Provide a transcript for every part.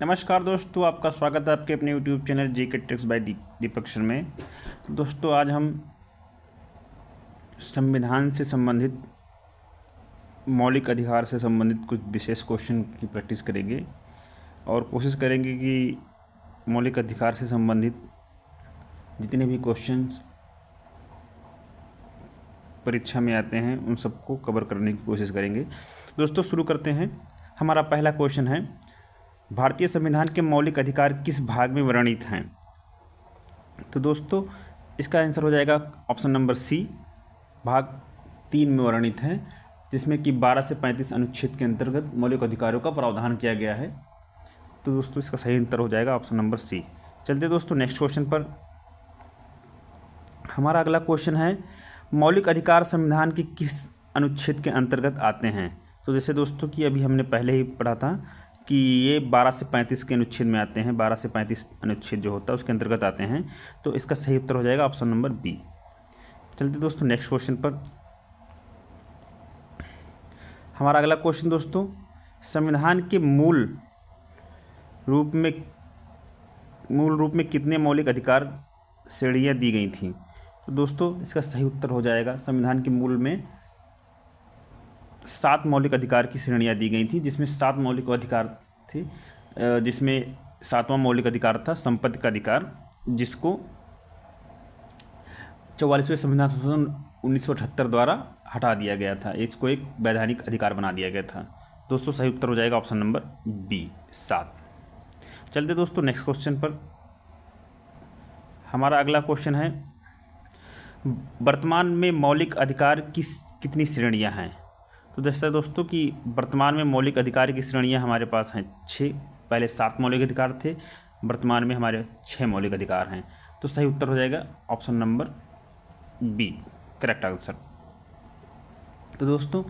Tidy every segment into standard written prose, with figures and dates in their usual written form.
नमस्कार दोस्तों, आपका स्वागत है आपके अपने YouTube channel GK tricks by Deepak Sharma में। दोस्तों, आज हम संविधान से संबंधित मौलिक अधिकार से संबंधित कुछ विशेष क्वेश्चन की प्रैक्टिस करेंगे और कोशिश करेंगे कि मौलिक अधिकार से संबंधित जितने भी क्वेश्चंस परीक्षा में आते हैं उन सबको कवर करने की कोशिश करेंगे। दोस्तों, शुरू करते हैं। हमारा पहला क्वेश्चन है, भारतीय संविधान के मौलिक अधिकार किस भाग में वर्णित हैं? तो दोस्तों, इसका आंसर हो जाएगा ऑप्शन नंबर सी, भाग 3 में वर्णित हैं, जिसमें कि 12 से 35 अनुच्छेद के अंतर्गत मौलिक अधिकारों का प्रावधान किया गया है। तो दोस्तों, इसका सही उत्तर हो जाएगा ऑप्शन नंबर सी। चलते दोस्तों नेक्स्ट क्वेश्चन पर। हमारा अगला क्वेश्चन है, मौलिक अधिकार संविधान के किस अनुच्छेद के अंतर्गत आते हैं? तो जैसे दोस्तों कि अभी हमने पहले ही पढ़ा था कि ये 12 से 35 के अनुच्छेद में आते हैं। 12 से 35 अनुच्छेद जो होता है उसके अंतर्गत आते हैं। तो इसका सही उत्तर हो जाएगा ऑप्शन नंबर बी। चलते दोस्तों नेक्स्ट क्वेश्चन पर। हमारा अगला क्वेश्चन दोस्तों, संविधान के मूल रूप में कितने मौलिक अधिकार श्रेणियाँ दी गई थीं? तो दोस्तों, इसका सही उत्तर हो जाएगा, संविधान के मूल में 7 मौलिक अधिकार की श्रेणियाँ दी गई थी, जिसमें 7 मौलिक अधिकार थे, जिसमें 7वां मौलिक अधिकार था संपत्ति का अधिकार, जिसको 44वें संविधान संशोधन 1978 द्वारा हटा दिया गया था। इसको एक वैधानिक अधिकार बना दिया गया था। दोस्तों, सही उत्तर हो जाएगा ऑप्शन नंबर बी, 7। चलते दोस्तों नेक्स्ट क्वेश्चन पर। हमारा अगला क्वेश्चन है, वर्तमान में मौलिक अधिकार की कितनी श्रेणियाँ हैं? तो जैसा दोस्तों कि वर्तमान में मौलिक अधिकार की श्रेणियाँ हमारे पास हैं 6। पहले 7 मौलिक अधिकार थे, वर्तमान में हमारे 6 मौलिक अधिकार हैं। तो सही उत्तर हो जाएगा option number B, correct answer. तो दोस्तों,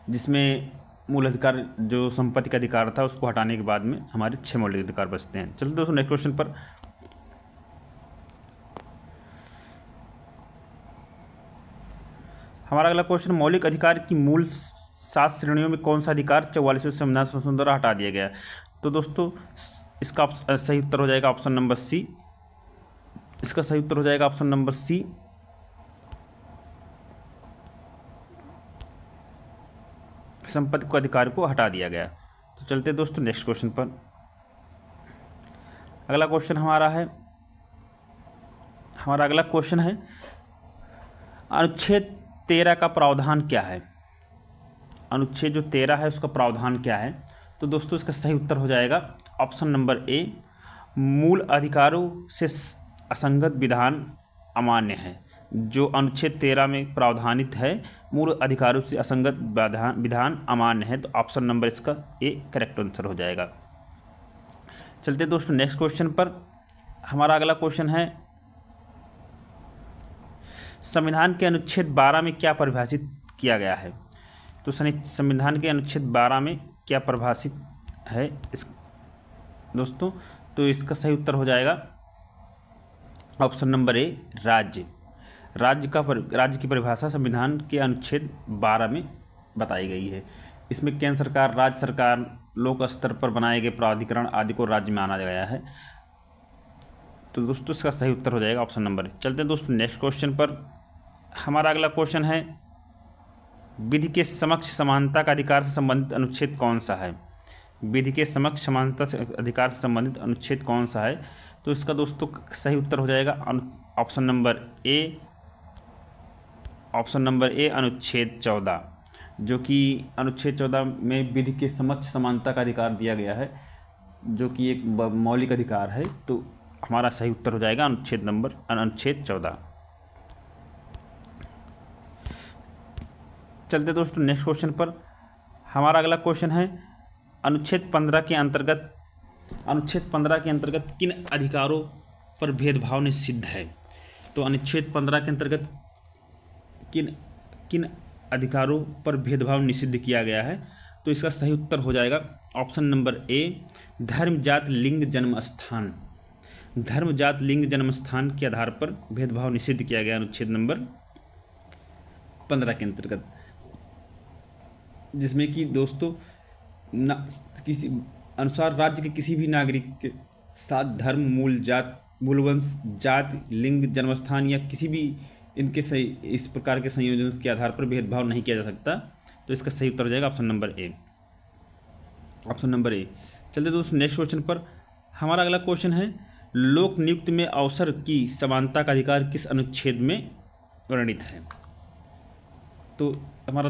जिसमें मूल अधिकार जो संपत्ति का अधिकार था उसको हटाने के बाद में हमारे 6 मौलिक अधिकार बचते हैं। चलिए दोस्तों नेक्स्ट क्वेश्चन पर। हमारा अगला क्वेश्चन, मौलिक अधिकार की मूल 7 श्रेणियों में कौन सा अधिकार 44वें संविधान संशोधन द्वारा हटा दिया गया? तो दोस्तों, इसका सही उत्तर हो जाएगा ऑप्शन नंबर सी। इसका सही उत्तर हो जाएगा ऑप्शन नंबर सी, संपत्ति को अधिकार को हटा दिया गया। तो चलते दोस्तों नेक्स्ट क्वेश्चन पर। अगला क्वेश्चन हमारा अगला क्वेश्चन है, अनुच्छेद 13 का प्रावधान क्या है? अनुच्छेद जो 13 है उसका प्रावधान क्या है? तो दोस्तों, इसका सही उत्तर हो जाएगा ऑप्शन नंबर ए, मूल अधिकारों से असंगत विधान अमान्य है। जो अनुच्छेद 13 में प्रावधानित है, मूल अधिकारों से असंगत विधान अमान्य है। तो ऑप्शन नंबर इसका ए करेक्ट आंसर हो जाएगा। चलते दोस्तों नेक्स्ट क्वेश्चन पर। हमारा अगला क्वेश्चन है, संविधान के अनुच्छेद 12 में क्या परिभाषित किया गया है? तो संविधान के अनुच्छेद 12 में क्या परिभाषित है दोस्तों? तो इसका सही उत्तर हो जाएगा ऑप्शन नंबर ए, राज्य। राज्य की परिभाषा संविधान के अनुच्छेद 12 में बताई गई है। इसमें केंद्र सरकार, राज्य सरकार, लोक स्तर पर बनाए गए प्राधिकरण आदि को राज्य माना गया है। तो दोस्तों, इसका सही उत्तर हो जाएगा ऑप्शन नंबर ए। चलते हैं दोस्तों नेक्स्ट क्वेश्चन पर। हमारा अगला क्वेश्चन है, विधि के समक्ष समानता का अधिकार से संबंधित अनुच्छेद कौन सा है? विधि के समक्ष समानता अधिकार से संबंधित अनुच्छेद कौन सा है? तो इसका दोस्तों सही उत्तर हो जाएगा ऑप्शन नंबर ए, अनुच्छेद 14, जो कि अनुच्छेद 14 में विधि के समक्ष समानता का अधिकार दिया गया है, जो कि एक मौलिक अधिकार है। तो हमारा सही उत्तर हो जाएगा अनुच्छेद 14। चलते दोस्तों नेक्स्ट क्वेश्चन पर। हमारा अगला क्वेश्चन है, अनुच्छेद 15 के अंतर्गत किन अधिकारों पर भेदभाव निषिद्ध है? तो अनुच्छेद 15 के अंतर्गत किन अधिकारों पर भेदभाव निषिद्ध किया गया है? तो इसका सही उत्तर हो जाएगा ऑप्शन नंबर ए, धर्म, जात, लिंग, जन्म स्थान। धर्म, जात, लिंग, जन्म स्थान के आधार पर भेदभाव निषिद्ध किया गया अनुच्छेद नंबर 15 के अंतर्गत, जिसमें कि दोस्तों किसी अनुसार राज्य के किसी भी नागरिक के साथ धर्म, मूल वंश, जाति, लिंग, जन्मस्थान या किसी भी इनके सही इस प्रकार के संयोजन के आधार पर भेदभाव नहीं किया जा सकता। तो इसका सही उत्तर हो जाएगा ऑप्शन नंबर ए। ऑप्शन नंबर ए। चलते दोस्तों नेक्स्ट क्वेश्चन पर। हमारा अगला क्वेश्चन है, लोक नियुक्ति में अवसर की समानता का अधिकार किस अनुच्छेद में वर्णित है? तो हमारा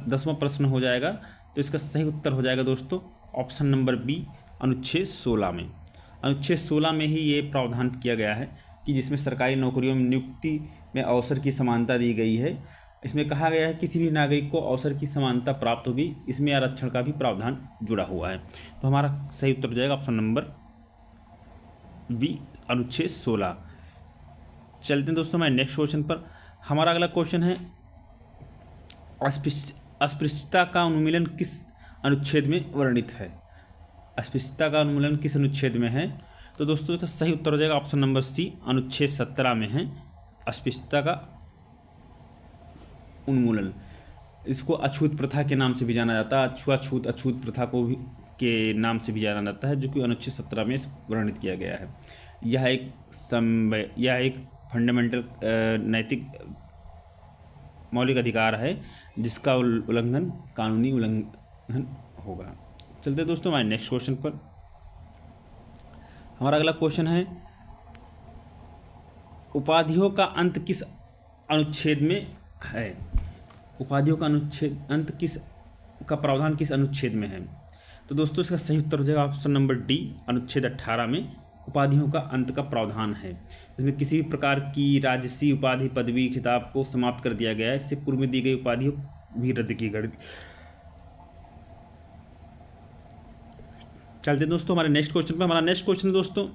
10वां प्रश्न हो जाएगा। तो इसका सही उत्तर हो जाएगा दोस्तों ऑप्शन नंबर बी, अनुच्छेद 16 में। अनुच्छेद 16 में ही ये प्रावधान किया गया है कि जिसमें सरकारी नौकरियों में नियुक्ति में अवसर की समानता दी गई है। इसमें कहा गया है किसी भी नागरिक को अवसर की समानता प्राप्त होगी, इसमें आरक्षण का भी प्रावधान जुड़ा हुआ है। तो हमारा सही उत्तर हो जाएगा ऑप्शन नंबर बी, अनुच्छेद 16। चलते हैं दोस्तों हमारे नेक्स्ट क्वेश्चन पर। हमारा अगला क्वेश्चन है, अस्पृश्यता का उन्मूलन किस अनुच्छेद में वर्णित है? अस्पृश्यता का उन्मूलन किस अनुच्छेद में है? तो दोस्तों इसका सही उत्तर हो जाएगा ऑप्शन नंबर सी, अनुच्छेद 17 में है अस्पृश्यता का उन्मूलन। इसको अछूत प्रथा के नाम से भी जाना जाता है, अछूत प्रथा को भी के नाम से भी जाना जाता है, जो कि अनुच्छेद 17 में वर्णित किया गया है। यह एक फंडामेंटल नैतिक मौलिक अधिकार है जिसका उल्लंघन कानूनी उल्लंघन होगा। चलते दोस्तों हमारे नेक्स्ट क्वेश्चन पर। हमारा अगला क्वेश्चन है, उपाधियों का अंत किस अनुच्छेद में है? उपाधियों का अंत का प्रावधान किस अनुच्छेद में है? तो दोस्तों इसका सही उत्तर हो जाएगा ऑप्शन नंबर डी, अनुच्छेद 18 में उपाधियों का अंत का प्रावधान है। इसमें किसी भी प्रकार की राजसी उपाधि, पदवी, खिताब को समाप्त कर दिया गया है। इससे पूर्व में दी गई उपाधियों भी रद्द की गई। चलते दोस्तों हमारे नेक्स्ट क्वेश्चन पर। हमारा नेक्स्ट क्वेश्चन दोस्तों,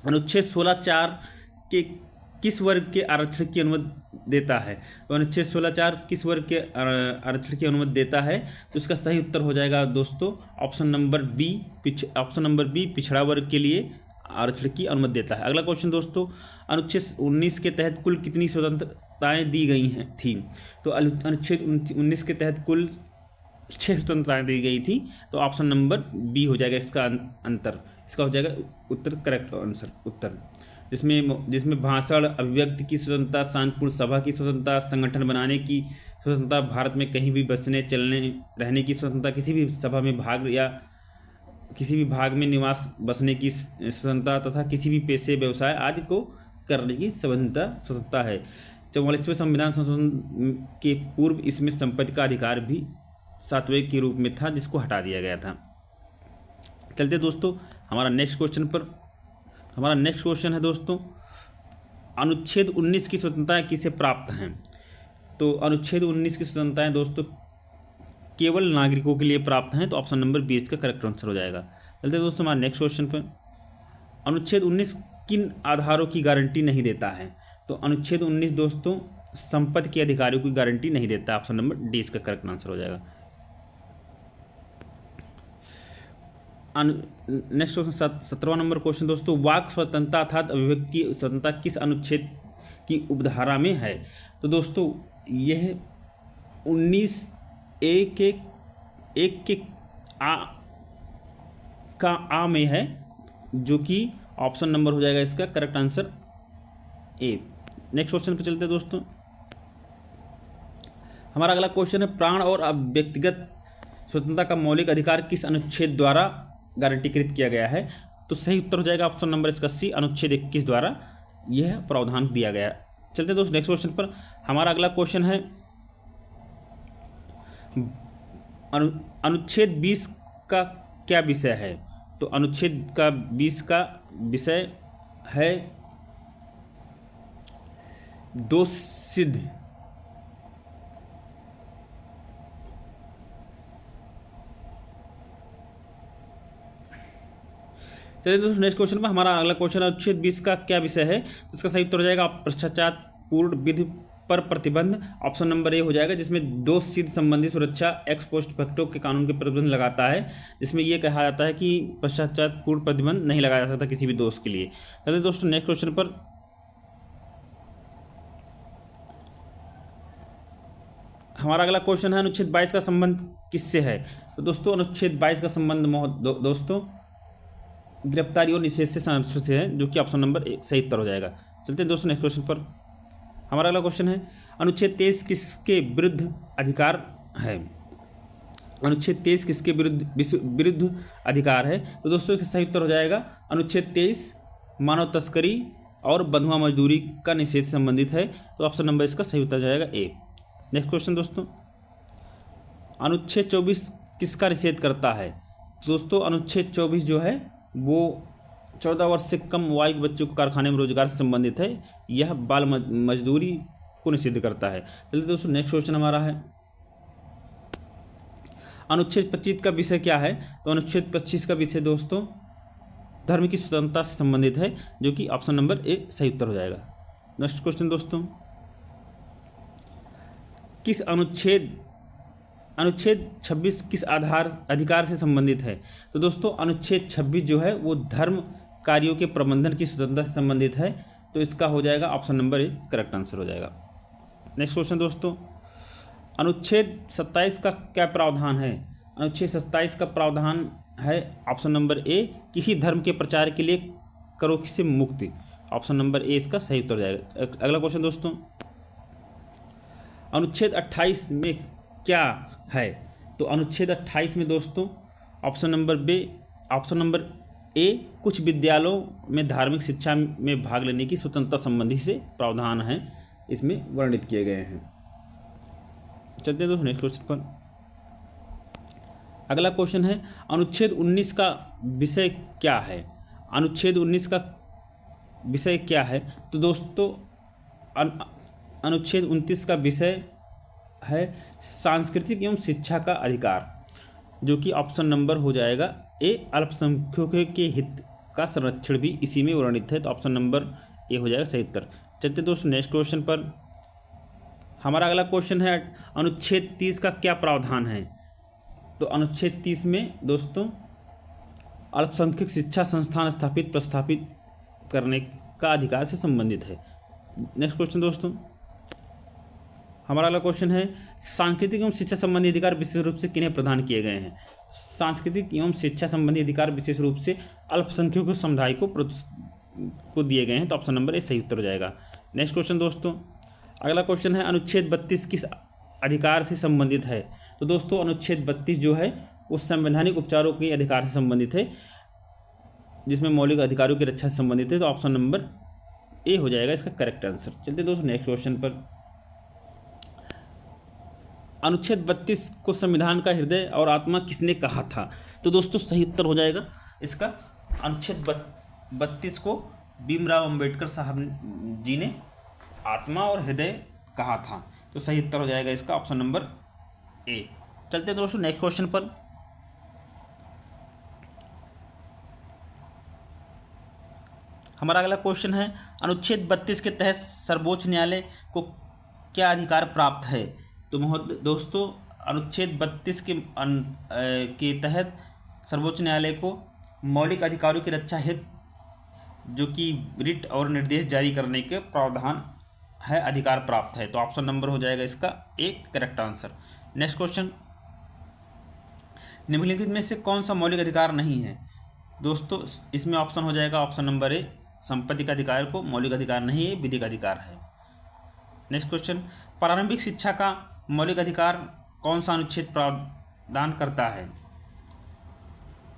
अनुच्छेद 16(4) के किस वर्ग के आरक्षण की अनुमति देता है? तो अनुच्छेद 16(4) किस वर्ग के आरक्षण की अनुमति देता है? तो इसका सही उत्तर हो जाएगा दोस्तों ऑप्शन नंबर बी, पिछड़ा वर्ग के लिए आरक्षण की अनुमति देता है। अगला क्वेश्चन दोस्तों, अनुच्छेद 19 के तहत कुल कितनी स्वतंत्रताएं दी गई थी? तो अनुच्छेद 19 के तहत कुल 6 स्वतंत्रताएं दी गई थी। तो ऑप्शन नंबर बी हो जाएगा इसका इसका हो जाएगा उत्तर, करेक्ट आंसर उत्तर। जिसमें भाषण, अभिव्यक्ति की स्वतंत्रता, शांतिपूर्ण सभा की स्वतंत्रता, संगठन बनाने की स्वतंत्रता, भारत में कहीं भी बसने, चलने, रहने की स्वतंत्रता, किसी भी सभा में भाग या किसी भी भाग में निवास बसने की स्वतंत्रता तथा किसी भी पेशे, व्यवसाय आदि को करने की स्वतंत्रता है। 44वें संविधान संशोधन के पूर्व इसमें संपत्ति का अधिकार भी 7वें के रूप में था, जिसको हटा दिया गया था। चलते दोस्तों हमारा नेक्स्ट क्वेश्चन पर। हमारा नेक्स्ट क्वेश्चन है दोस्तों, अनुच्छेद 19 की स्वतंत्रताएं किसे प्राप्त हैं? तो अनुच्छेद 19 की स्वतंत्रताएं दोस्तों केवल नागरिकों के लिए प्राप्त हैं। तो ऑप्शन नंबर बी इसका करेक्ट आंसर हो जाएगा। चलते दोस्तों हमारे नेक्स्ट क्वेश्चन पर। अनुच्छेद 19 किन आधारों की गारंटी नहीं देता है? तो अनुच्छेद 19 दोस्तों संपत्ति के अधिकारियों की गारंटी नहीं देता। ऑप्शन नंबर डी इसका करेक्ट आंसर हो जाएगा। नेक्स्ट क्वेश्चन 17वां नंबर क्वेश्चन दोस्तों, वाक स्वतंत्रता अर्थात अभिव्यक्ति की स्वतंत्रता किस अनुच्छेद की उपधारा में है? तो दोस्तों यह 19(a) के आ में है, जो कि ऑप्शन नंबर हो जाएगा इसका correct answer A. Next question पे चलते हैं दोस्तों। हमारा अगला क्वेश्चन है, प्राण और व्यक्तिगत स्वतंत्रता का मौलिक अधिकार किस अनुच्छेद द्वारा गारंटीकृत किया गया है? तो सही उत्तर हो जाएगा ऑप्शन नंबर इसका सी, अनुच्छेद 21 द्वारा यह प्रावधान दिया गया। चलते दोस्तों नेक्स्ट क्वेश्चन पर। हमारा अगला क्वेश्चन है, अनुच्छेद 20 का क्या विषय है? तो अनुच्छेद का 20 का विषय है दोष सिद्ध। चलिए दोस्तों नेक्स्ट क्वेश्चन पर। हमारा अगला क्वेश्चन है, अनुच्छेद 20 का क्या विषय है? तो इसका सही उत्तर हो जाएगा भ्रष्टाचार पूर्ण विधि पर प्रतिबंध। ऑप्शन नंबर ए हो जाएगा, जिसमें दोष सिद्ध संबंधी सुरक्षा एक्स पोस्ट फैक्टो के कानून के प्रतिबंध लगाता है, जिसमें यह कहा जाता है कि भ्रष्टाचार पूर्ण प्रतिबंध नहीं लगाया जा सकता किसी भी दोष के लिए। चलिए दोस्तों नेक्स्ट क्वेश्चन पर। हमारा अगला क्वेश्चन है अनुच्छेद 22 का संबंध किससे है। तो दोस्तों अनुच्छेद 22 का संबंध दोस्तों गिरफ्तारी और निषेध से है, जो कि ऑप्शन नंबर ए सही उत्तर हो जाएगा। चलते हैं दोस्तों नेक्स्ट क्वेश्चन पर। हमारा अगला क्वेश्चन है अनुच्छेद 23 किसके विरुद्ध अधिकार है। अनुच्छेद 23 किसके विरुद्ध अधिकार है। तो दोस्तों इसका सही उत्तर हो जाएगा अनुच्छेद 23 मानव तस्करी और बंधुआ मजदूरी का निषेध से संबंधित है। तो ऑप्शन नंबर इसका सही उत्तर हो जाएगा ए। नेक्स्ट क्वेश्चन दोस्तों, अनुच्छेद 24 किसका निषेध करता है। तो दोस्तों अनुच्छेद 24 जो है वो 14 वर्ष से कम आयु के बच्चों को कारखाने में रोजगार से संबंधित है। यह बाल मजदूरी को निषेध करता है। चलिए दोस्तों नेक्स्ट क्वेश्चन हमारा है अनुच्छेद 25 का विषय क्या है। तो अनुच्छेद 25 का विषय दोस्तों धर्म की स्वतंत्रता से संबंधित है, जो कि ऑप्शन नंबर ए सही उत्तर हो जाएगा। नेक्स्ट क्वेश्चन दोस्तों, किस अनुच्छेद 26 किस अधिकार से संबंधित है। तो दोस्तों अनुच्छेद 26 जो है वो धर्म कार्यों के प्रबंधन की स्वतंत्रता से संबंधित है। तो इसका हो जाएगा option number A correct answer हो जाएगा। नेक्स्ट क्वेश्चन दोस्तों, अनुच्छेद 27 का क्या प्रावधान है। अनुच्छेद 27 का प्रावधान है ऑप्शन नंबर ए किसी धर्म के प्रचार के लिए करो से मुक्ति। ऑप्शन नंबर ए इसका सही उत्तर हो जाएगा। अगला क्वेश्चन दोस्तों, अनुच्छेद 28 में क्या है। तो अनुच्छेद 28 में दोस्तों ऑप्शन नंबर ए कुछ विद्यालयों में धार्मिक शिक्षा में भाग लेने की स्वतंत्रता संबंधी से प्रावधान है, इसमें वर्णित किए गए हैं। चलते हैं दोस्तों नेक्स्ट क्वेश्चन पर। अगला क्वेश्चन है अनुच्छेद 19 का विषय क्या है। अनुच्छेद 19 का विषय क्या है। तो दोस्तों अनुच्छेद 29 का विषय है सांस्कृतिक एवं शिक्षा का अधिकार, जो कि ऑप्शन नंबर हो जाएगा ए। अल्पसंख्यकों के हित का संरक्षण भी इसी में वर्णित है। तो ऑप्शन नंबर ए हो जाएगा सही उत्तर। चलते दोस्तों नेक्स्ट क्वेश्चन पर। हमारा अगला क्वेश्चन है अनुच्छेद 30 का क्या प्रावधान है। तो अनुच्छेद 30 में दोस्तों अल्पसंख्यक शिक्षा संस्थान प्रस्थापित करने का अधिकार से संबंधित है। नेक्स्ट क्वेश्चन दोस्तों, हमारा अगला क्वेश्चन है सांस्कृतिक एवं शिक्षा संबंधी अधिकार विशेष रूप से किन्हें प्रदान किए गए हैं। सांस्कृतिक एवं शिक्षा संबंधी अधिकार विशेष रूप से अल्पसंख्यक समुदाय को दिए गए हैं। तो ऑप्शन नंबर ए सही उत्तर हो जाएगा। नेक्स्ट क्वेश्चन दोस्तों, अगला क्वेश्चन है अनुच्छेद 32 किस अधिकार से संबंधित है। तो दोस्तों अनुच्छेद 32 जो है वो संवैधानिक उपचारों के अधिकार से संबंधित है, जिसमें मौलिक अधिकारों की रक्षा से संबंधित है। तो ऑप्शन नंबर ए हो जाएगा इसका करेक्ट आंसर। चलते दोस्तों नेक्स्ट क्वेश्चन पर। अनुच्छेद 32 को संविधान का हृदय और आत्मा किसने कहा था। तो दोस्तों सही उत्तर हो जाएगा इसका अनुच्छेद 32 को भीमराव अंबेडकर साहब जी ने आत्मा और हृदय कहा था। तो सही उत्तर हो जाएगा इसका ऑप्शन नंबर ए। चलते हैं दोस्तों नेक्स्ट क्वेश्चन पर। हमारा अगला क्वेश्चन है अनुच्छेद 32 के तहत सर्वोच्च न्यायालय को क्या अधिकार प्राप्त है। तो दोस्तों अनुच्छेद 32 के तहत सर्वोच्च न्यायालय को मौलिक अधिकारों की रक्षा हेतु जो कि रिट और निर्देश जारी करने के प्रावधान है अधिकार प्राप्त है। तो ऑप्शन नंबर हो जाएगा इसका एक करेक्ट आंसर। नेक्स्ट क्वेश्चन, निम्नलिखित में से कौन सा मौलिक अधिकार नहीं है। दोस्तों इसमें ऑप्शन हो जाएगा ऑप्शन नंबर ए संपत्ति का अधिकार को मौलिक अधिकार नहीं है, विधिक अधिकार है। नेक्स्ट क्वेश्चन, प्रारंभिक शिक्षा का मौलिक अधिकार कौन सा अनुच्छेद प्रदान करता है।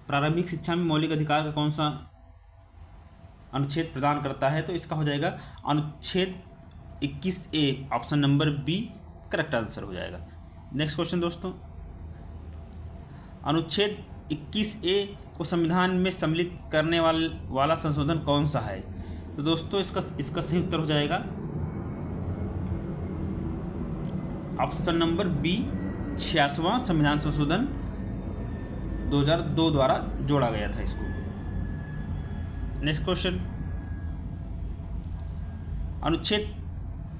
प्रारंभिक शिक्षा में मौलिक अधिकार का कौन सा अनुच्छेद प्रदान करता है। तो इसका हो जाएगा अनुच्छेद 21A option number B correct answer हो जाएगा। नेक्स्ट क्वेश्चन दोस्तों, अनुच्छेद 21A को संविधान में सम्मिलित करने वाला संशोधन कौन सा है। तो दोस्तों इसका सही उत्तर हो जाएगा ऑप्शन नंबर बी 86वां संविधान संशोधन 2002 द्वारा जोड़ा गया था इसको। नेक्स्ट क्वेश्चन, अनुच्छेद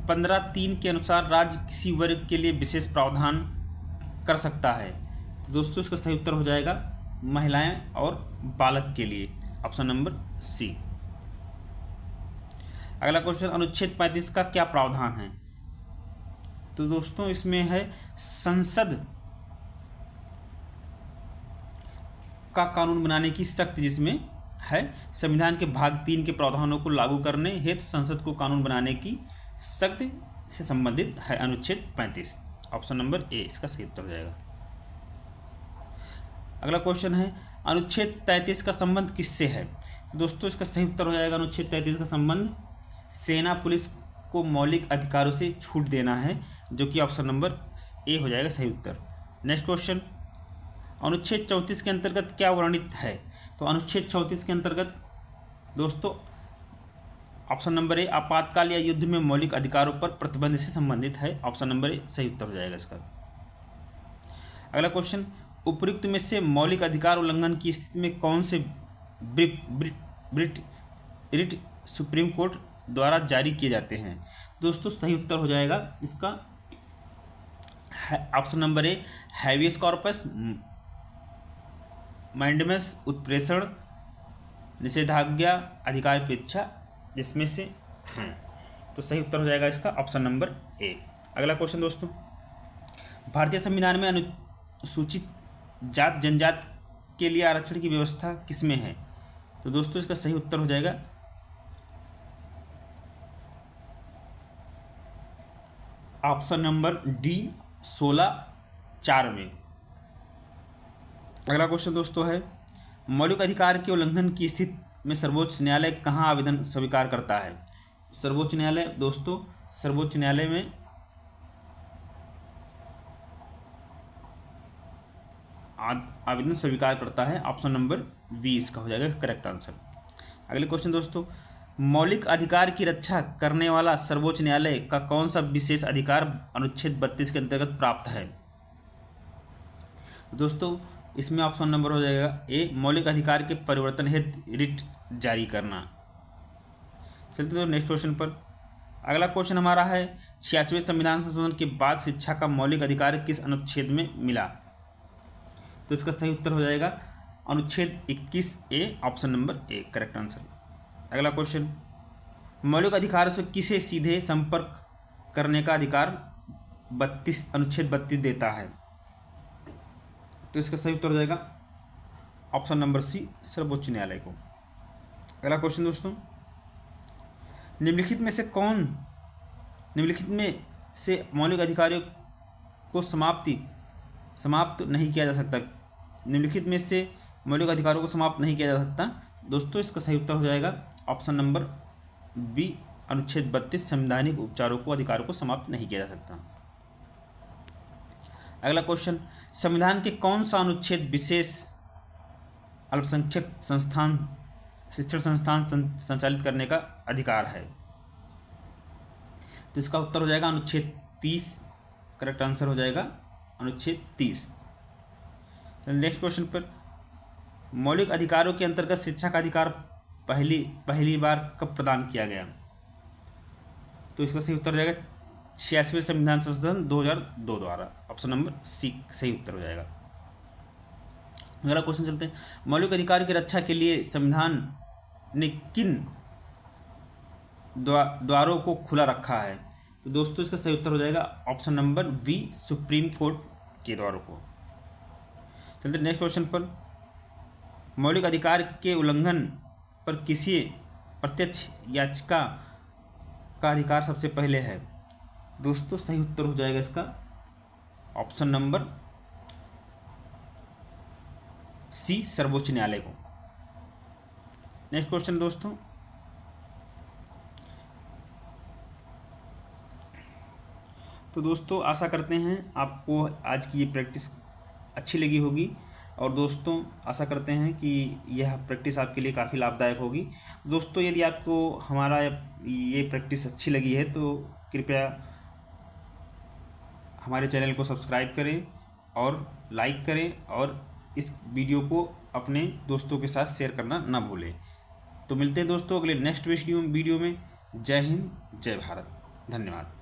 15(3) के अनुसार राज्य किसी वर्ग के लिए विशेष प्रावधान कर सकता है। तो दोस्तों इसका सही उत्तर हो जाएगा महिलाएं और बालक के लिए, ऑप्शन नंबर सी। अगला क्वेश्चन, अनुच्छेद 35 का क्या प्रावधान है। तो दोस्तों इसमें है संसद का कानून बनाने की शक्ति जिसमें है। संविधान के भाग 3 के प्रावधानों को लागू करने हेतु संसद को कानून बनाने की शक्ति से संबंधित है अनुच्छेद 35। ऑप्शन नंबर ए इसका सही उत्तर हो जाएगा। अगला क्वेश्चन है अनुच्छेद 33 का संबंध किससे है। दोस्तों इसका सही उत्तर हो जाएगा अनुच्छेद 33 का संबंध सेना पुलिस को मौलिक अधिकारों से छूट देना है, जो कि ऑप्शन नंबर ए हो जाएगा सही उत्तर। नेक्स्ट क्वेश्चन, अनुच्छेद 34 के अंतर्गत क्या वर्णित है। तो अनुच्छेद 34 के अंतर्गत दोस्तों ऑप्शन नंबर ए आपातकाल या युद्ध में मौलिक अधिकारों पर प्रतिबंध से संबंधित है। ऑप्शन नंबर ए सही उत्तर हो जाएगा इसका। अगला क्वेश्चन, उपयुक्त में से मौलिक अधिकार उल्लंघन की स्थिति में कौन से रिट सुप्रीम कोर्ट द्वारा जारी किए जाते हैं। दोस्तों सही उत्तर हो जाएगा इसका option number A habeas corpus, mandamus, उत्प्रेषण, निषेधाज्ञा, अधिकारपेक्षा जिसमें से हैं। तो सही उत्तर हो जाएगा इसका ऑप्शन नंबर ए। अगला क्वेश्चन दोस्तों, भारतीय संविधान में अनुसूचित जात जनजात के लिए आरक्षण की व्यवस्था किसमें है। तो दोस्तों इसका सही उत्तर हो जाएगा ऑप्शन नंबर डी 16(4) में। अगला क्वेश्चन दोस्तों है मौलिक अधिकार के उल्लंघन की स्थिति में सर्वोच्च न्यायालय कहाँ आवेदन स्वीकार करता है। सर्वोच्च न्यायालय दोस्तों सर्वोच्च न्यायालय में आवेदन स्वीकार करता है। ऑप्शन नंबर बी इसका हो जाएगा करेक्ट आंसर। अगले क्वेश्चन दोस्तों, मौलिक अधिकार की रक्षा करने वाला सर्वोच्च न्यायालय का कौन सा विशेष अधिकार अनुच्छेद 32 के अंतर्गत प्राप्त है। दोस्तों इसमें ऑप्शन नंबर हो जाएगा ए मौलिक अधिकार के परिवर्तन हेतु रिट जारी करना। चलते तो नेक्स्ट क्वेश्चन पर। अगला क्वेश्चन हमारा है 86वें संविधान संशोधन के बाद शिक्षा का मौलिक अधिकार किस अनुच्छेद में मिला। तो इसका सही उत्तर हो जाएगा अनुच्छेद 21(a) option number A correct answer. अगला क्वेश्चन, मौलिक अधिकारों से किसे सीधे संपर्क करने का अधिकार अनुच्छेद 32 देता है। तो इसका सही उत्तर हो जाएगा ऑप्शन नंबर सी सर्वोच्च न्यायालय को। अगला क्वेश्चन दोस्तों, निम्नलिखित में से मौलिक अधिकारों को समाप्त नहीं किया जा सकता। निम्नलिखित में से मौलिक अधिकारों को समाप्त नहीं किया जा सकता। दोस्तों इसका सही उत्तर हो जाएगा ऑप्शन नंबर बी अनुच्छेद 32 संवैधानिक उपचारों को अधिकारों को समाप्त नहीं किया जा सकता। अगला क्वेश्चन, संविधान के कौन सा अनुच्छेद विशेष अल्पसंख्यक संस्थान शिक्षण संस्थान संचालित करने का अधिकार है। तो इसका उत्तर हो जाएगा अनुच्छेद 30 करेक्ट आंसर हो जाएगा अनुच्छेद 30। नेक्स्ट क्वेश्चन पर, मौलिक अधिकारों के अंतर्गत शिक्षा का अधिकार पहली बार कब प्रदान किया गया। तो इसका सही उत्तर हो जाएगा 86वें संविधान संशोधन 2002 द्वारा। ऑप्शन नंबर सी सही उत्तर हो जाएगा। अगला क्वेश्चन चलते हैं, मौलिक अधिकार की रक्षा के लिए संविधान ने किन द्वारों को खुला रखा है। तो दोस्तों इसका सही उत्तर हो जाएगा option number B supreme court के द्वारों को। चलते नेक्स्ट क्वेश्चन पर, मौलिक अधिकार के उल्लंघन पर किसी प्रत्यक्ष याचिका का अधिकार सबसे पहले है। दोस्तों सही उत्तर हो जाएगा इसका ऑप्शन नंबर सी सर्वोच्च न्यायालय को। नेक्स्ट क्वेश्चन दोस्तों, तो दोस्तों आशा करते हैं आपको आज की ये प्रैक्टिस अच्छी लगी होगी और दोस्तों आशा करते हैं कि यह प्रैक्टिस आपके लिए काफ़ी लाभदायक होगी। दोस्तों यदि आपको हमारा ये प्रैक्टिस अच्छी लगी है तो कृपया हमारे चैनल को सब्सक्राइब करें और लाइक करें और इस वीडियो को अपने दोस्तों के साथ शेयर करना ना भूलें। तो मिलते हैं दोस्तों अगले नेक्स्ट वीडियो में। जय हिंद जय भारत, धन्यवाद।